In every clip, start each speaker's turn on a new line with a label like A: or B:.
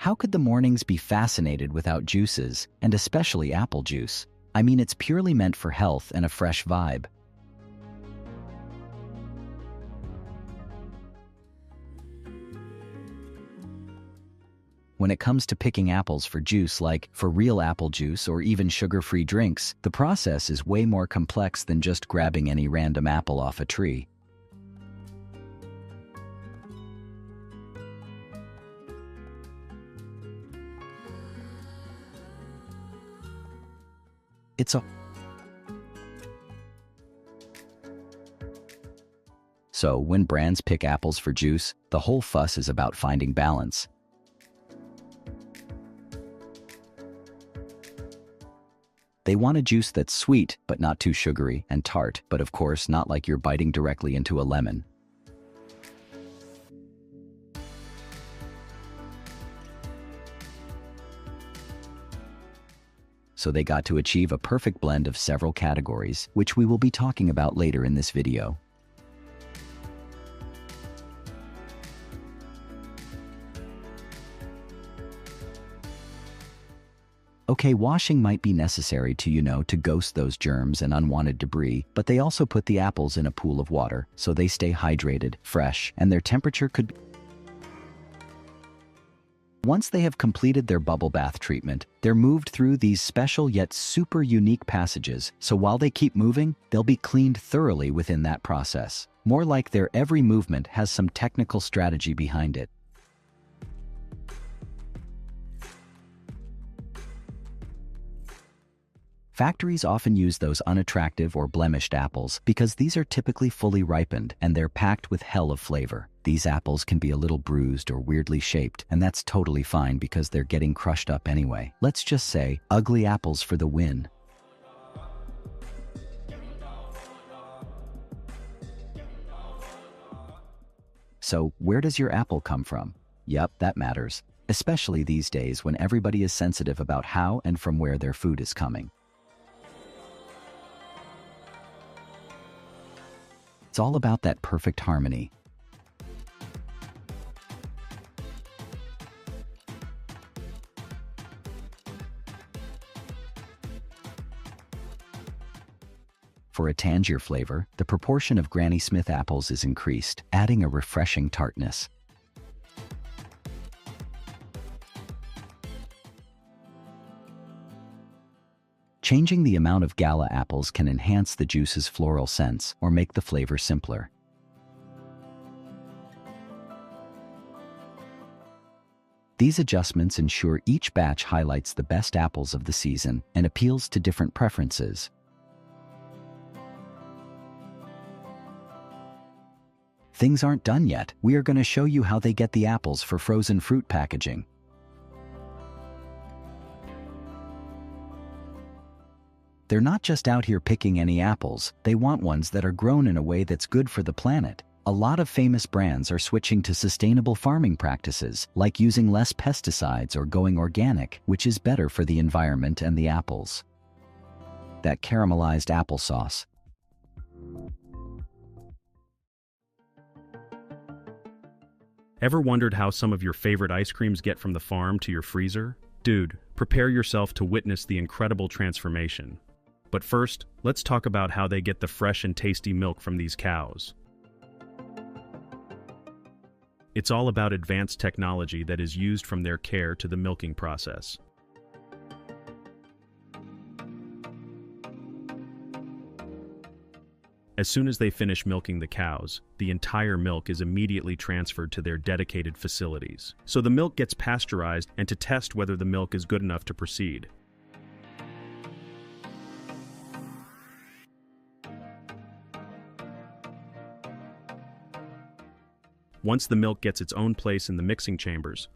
A: How could the mornings be fascinated without juices, and especially apple juice? I mean, it's purely meant for health and a fresh vibe. When it comes to picking apples for juice, like for real apple juice or even sugar-free drinks, the process is way more complex than just grabbing any random apple off a tree. So when brands pick apples for juice, the whole fuss is about finding balance. They want a juice that's sweet, but not too sugary, and tart, but of course not like you're biting directly into a lemon. So they got to achieve a perfect blend of several categories, which we will be talking about later in this video. Okay, washing might be necessary to ghost those germs and unwanted debris, but they also put the apples in a pool of water, so they stay hydrated, fresh, and their temperature could be. Once they have completed their bubble bath treatment, they're moved through these special yet super unique passages, so while they keep moving, they'll be cleaned thoroughly within that process. More like their every movement has some technical strategy behind it. Factories often use those unattractive or blemished apples because these are typically fully ripened and they're packed with hell of flavor. These apples can be a little bruised or weirdly shaped, and that's totally fine because they're getting crushed up anyway. Let's just say, ugly apples for the win. So, where does your apple come from? Yep, that matters, especially these days when everybody is sensitive about how and from where their food is coming. It's all about that perfect harmony. For a tangier flavor, the proportion of Granny Smith apples is increased, adding a refreshing tartness. Changing the amount of gala apples can enhance the juice's floral scents or make the flavor simpler. These adjustments ensure each batch highlights the best apples of the season and appeals to different preferences. Things aren't done yet. We are going to show you how they get the apples for frozen fruit packaging. They're not just out here picking any apples, they want ones that are grown in a way that's good for the planet. A lot of famous brands are switching to sustainable farming practices, like using less pesticides or going organic, which is better for the environment and the apples. That caramelized applesauce.
B: Ever wondered how some of your favorite ice creams get from the farm to your freezer? Dude, prepare yourself to witness the incredible transformation. But first, let's talk about how they get the fresh and tasty milk from these cows. It's all about advanced technology that is used from their care to the milking process. As soon as they finish milking the cows, the entire milk is immediately transferred to their dedicated facilities. So the milk gets pasteurized and to test whether the milk is good enough to proceed. Once the milk gets its own place in the mixing chambers,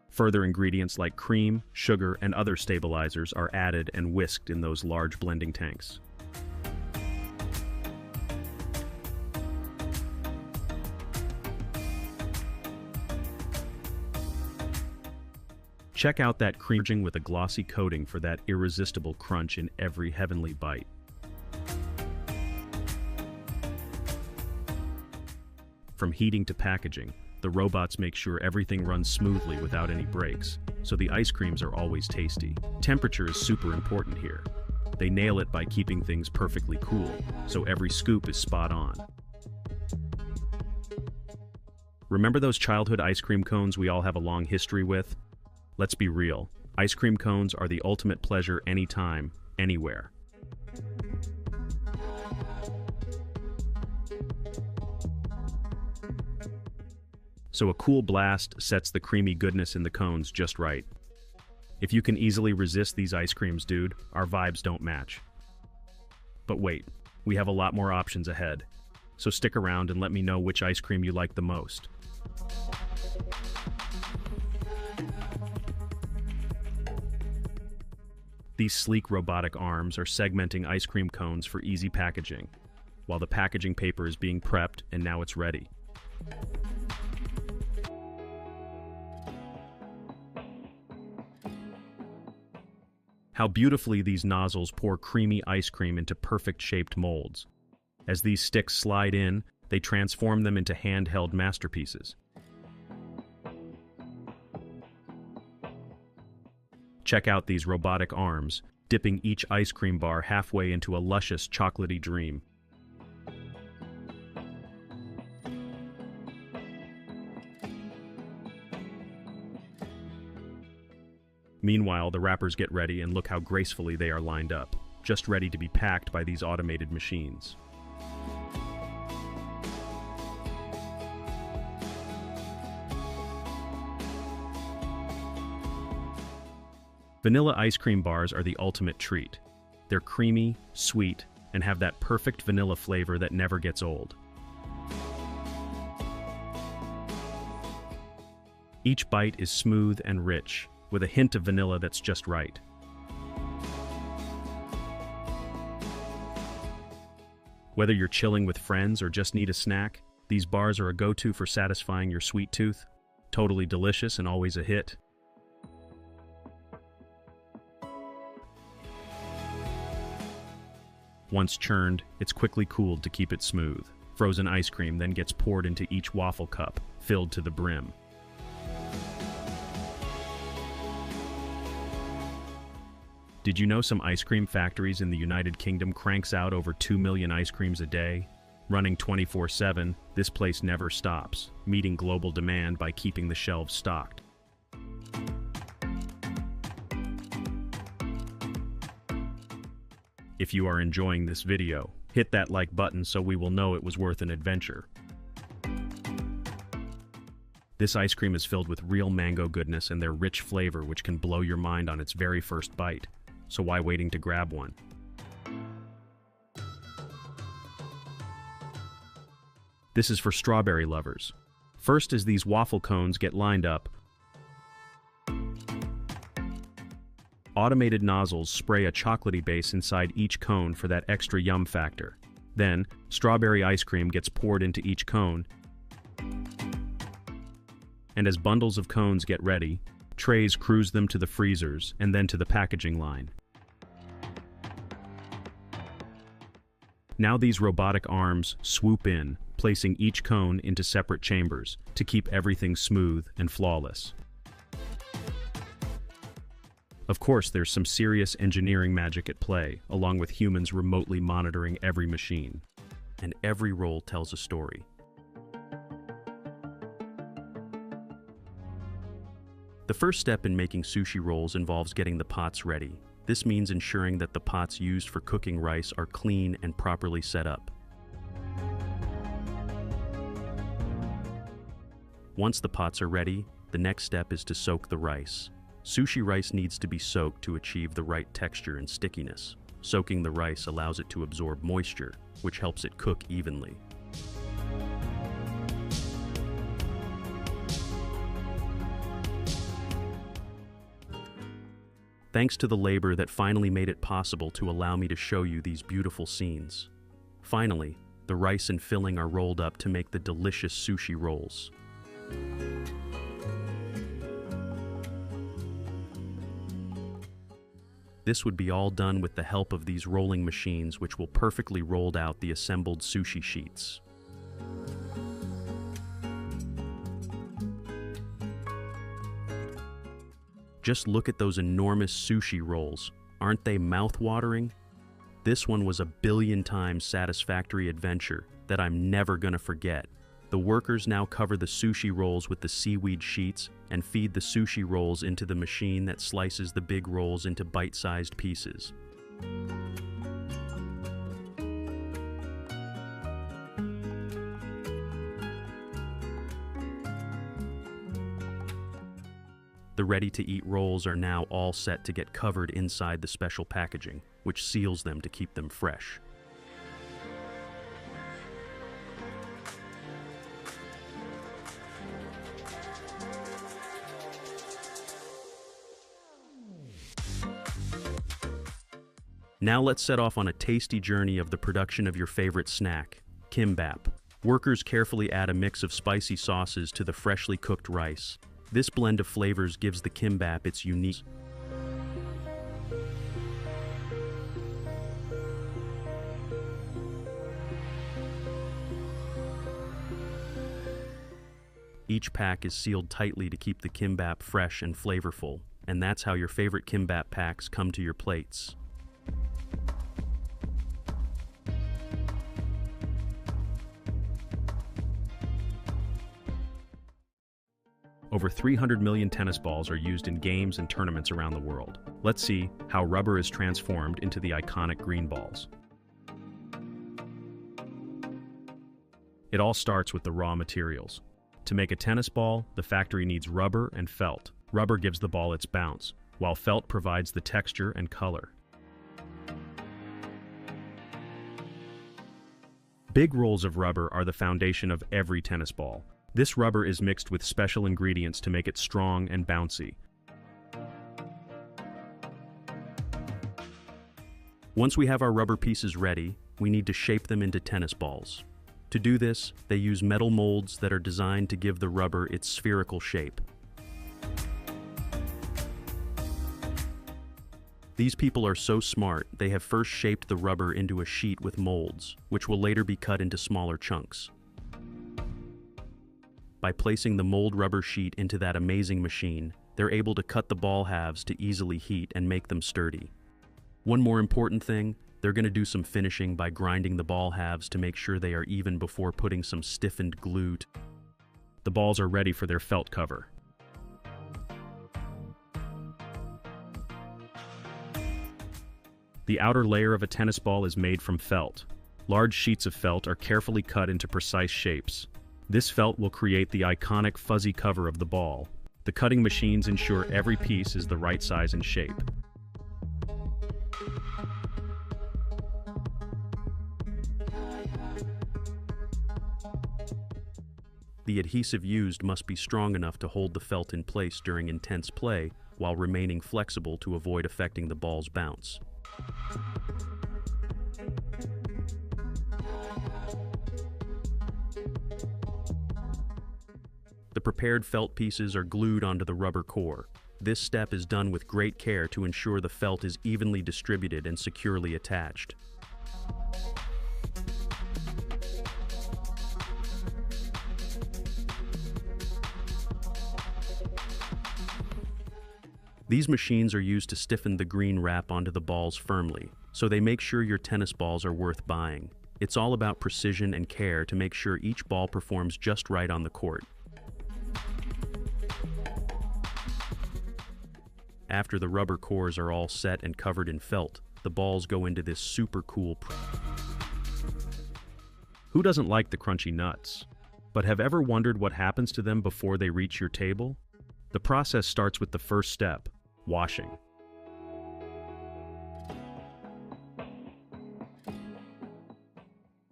B: further ingredients like cream, sugar, and other stabilizers are added and whisked in those large blending tanks. Check out that cream with a glossy coating for that irresistible crunch in every heavenly bite. From heating to packaging, the robots make sure everything runs smoothly without any breaks, so the ice creams are always tasty. Temperature is super important here. They nail it by keeping things perfectly cool, so every scoop is spot on. Remember those childhood ice cream cones we all have a long history with? Let's be real, ice cream cones are the ultimate pleasure anytime, anywhere. So a cool blast sets the creamy goodness in the cones just right. If you can easily resist these ice creams, dude, our vibes don't match. But wait, we have a lot more options ahead. So stick around and let me know which ice cream you like the most. These sleek robotic arms are segmenting ice cream cones for easy packaging, while the packaging paper is being prepped and now it's ready. How beautifully these nozzles pour creamy ice cream into perfect shaped molds. As these sticks slide in, they transform them into handheld masterpieces. Check out these robotic arms, dipping each ice cream bar halfway into a luscious chocolatey dream. Meanwhile, the wrappers get ready and look how gracefully they are lined up, just ready to be packed by these automated machines. Vanilla ice cream bars are the ultimate treat. They're creamy, sweet, and have that perfect vanilla flavor that never gets old. Each bite is smooth and rich, with a hint of vanilla that's just right. Whether you're chilling with friends or just need a snack, these bars are a go-to for satisfying your sweet tooth. Totally delicious and always a hit. Once churned, it's quickly cooled to keep it smooth. Frozen ice cream then gets poured into each waffle cup, filled to the brim. Did you know some ice cream factories in the United Kingdom cranks out over 2 million ice creams a day? Running 24/7, this place never stops, meeting global demand by keeping the shelves stocked. If you are enjoying this video, hit that like button so we will know it was worth an adventure. This ice cream is filled with real mango goodness and their rich flavor which can blow your mind on its very first bite. So why waiting to grab one? This is for strawberry lovers. First, as these waffle cones get lined up, automated nozzles spray a chocolatey base inside each cone for that extra yum factor. Then, strawberry ice cream gets poured into each cone, and as bundles of cones get ready, trays cruise them to the freezers and then to the packaging line. Now these robotic arms swoop in, placing each cone into separate chambers to keep everything smooth and flawless. Of course, there's some serious engineering magic at play, along with humans remotely monitoring every machine. And every roll tells a story. The first step in making sushi rolls involves getting the pots ready. This means ensuring that the pots used for cooking rice are clean and properly set up. Once the pots are ready, the next step is to soak the rice. Sushi rice needs to be soaked to achieve the right texture and stickiness. Soaking the rice allows it to absorb moisture, which helps it cook evenly. Thanks to the labor that finally made it possible to allow me to show you these beautiful scenes. Finally, the rice and filling are rolled up to make the delicious sushi rolls. This would be all done with the help of these rolling machines, which will perfectly roll out the assembled sushi sheets. Just look at those enormous sushi rolls. Aren't they mouth-watering? This one was a billion times satisfactory adventure that I'm never gonna forget. The workers now cover the sushi rolls with the seaweed sheets and feed the sushi rolls into the machine that slices the big rolls into bite-sized pieces. The ready-to-eat rolls are now all set to get covered inside the special packaging, which seals them to keep them fresh. Now let's set off on a tasty journey of the production of your favorite snack, kimbap. Workers carefully add a mix of spicy sauces to the freshly cooked rice. This blend of flavors gives the kimbap its unique. Each pack is sealed tightly to keep the kimbap fresh and flavorful, and that's how your favorite kimbap packs come to your plates. Over 300 million tennis balls are used in games and tournaments around the world. Let's see how rubber is transformed into the iconic green balls. It all starts with the raw materials. To make a tennis ball, the factory needs rubber and felt. Rubber gives the ball its bounce, while felt provides the texture and color. Big rolls of rubber are the foundation of every tennis ball. This rubber is mixed with special ingredients to make it strong and bouncy. Once we have our rubber pieces ready, we need to shape them into tennis balls. To do this, they use metal molds that are designed to give the rubber its spherical shape. These people are so smart, they have first shaped the rubber into a sheet with molds, which will later be cut into smaller chunks. By placing the mold rubber sheet into that amazing machine, they're able to cut the ball halves to easily heat and make them sturdy. One more important thing, they're going to do some finishing by grinding the ball halves to make sure they are even before putting some stiffened glue. The balls are ready for their felt cover. The outer layer of a tennis ball is made from felt. Large sheets of felt are carefully cut into precise shapes. This felt will create the iconic fuzzy cover of the ball. The cutting machines ensure every piece is the right size and shape. The adhesive used must be strong enough to hold the felt in place during intense play while remaining flexible to avoid affecting the ball's bounce. The prepared felt pieces are glued onto the rubber core. This step is done with great care to ensure the felt is evenly distributed and securely attached. These machines are used to stiffen the green wrap onto the balls firmly, so they make sure your tennis balls are worth buying. It's all about precision and care to make sure each ball performs just right on the court. After the rubber cores are all set and covered in felt, the balls go into this super cool. Who doesn't like the crunchy nuts? But have ever wondered what happens to them before they reach your table? The process starts with the first step, washing.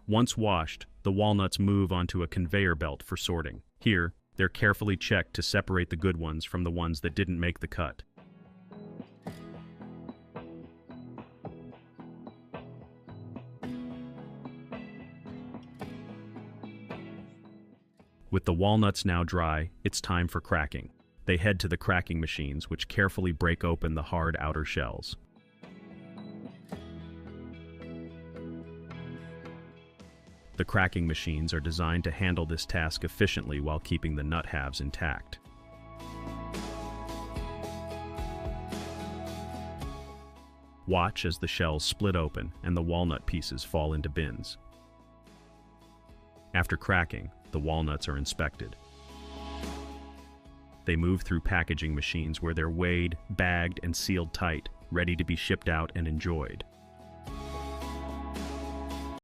B: Once washed, the walnuts move onto a conveyor belt for sorting. Here, they're carefully checked to separate the good ones from the ones that didn't make the cut. With the walnuts now dry, it's time for cracking. They head to the cracking machines, which carefully break open the hard outer shells. The cracking machines are designed to handle this task efficiently while keeping the nut halves intact. Watch as the shells split open and the walnut pieces fall into bins. After cracking, the walnuts are inspected. They move through packaging machines where they're weighed, bagged, and sealed tight, ready to be shipped out and enjoyed.